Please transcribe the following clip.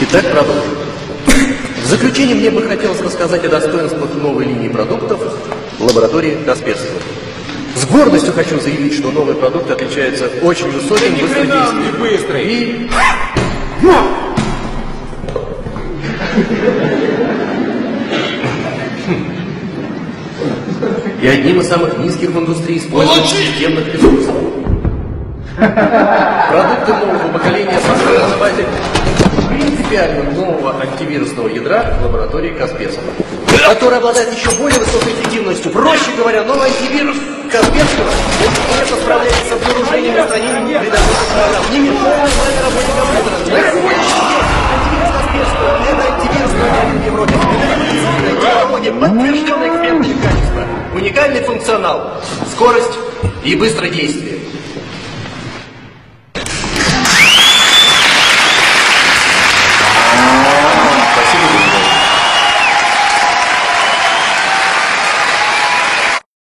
Итак, продолжим. В заключение мне бы хотелось рассказать о достоинствах новой линии продуктов лаборатории Касперского. С гордостью хочу заявить, что новый продукт отличается очень высоким быстродействием. И... И одним из самых низких в индустрии использованных системных ресурсов. Продукты нового поколения построены на базе принципиально нового антивирусного ядра в лаборатории Касперского, который обладает еще более высокой эффективностью. Проще говоря, новый антивирус Касперского успешно справляется с обнаружением и устранением вредоносных программ. Не мешает работе компьютера. Антивирус Касперского — это антивирус номер 1 в Европе. Это революционная технология, подтвержденная экспертными качествами. Уникальный функционал, скорость и быстродействие.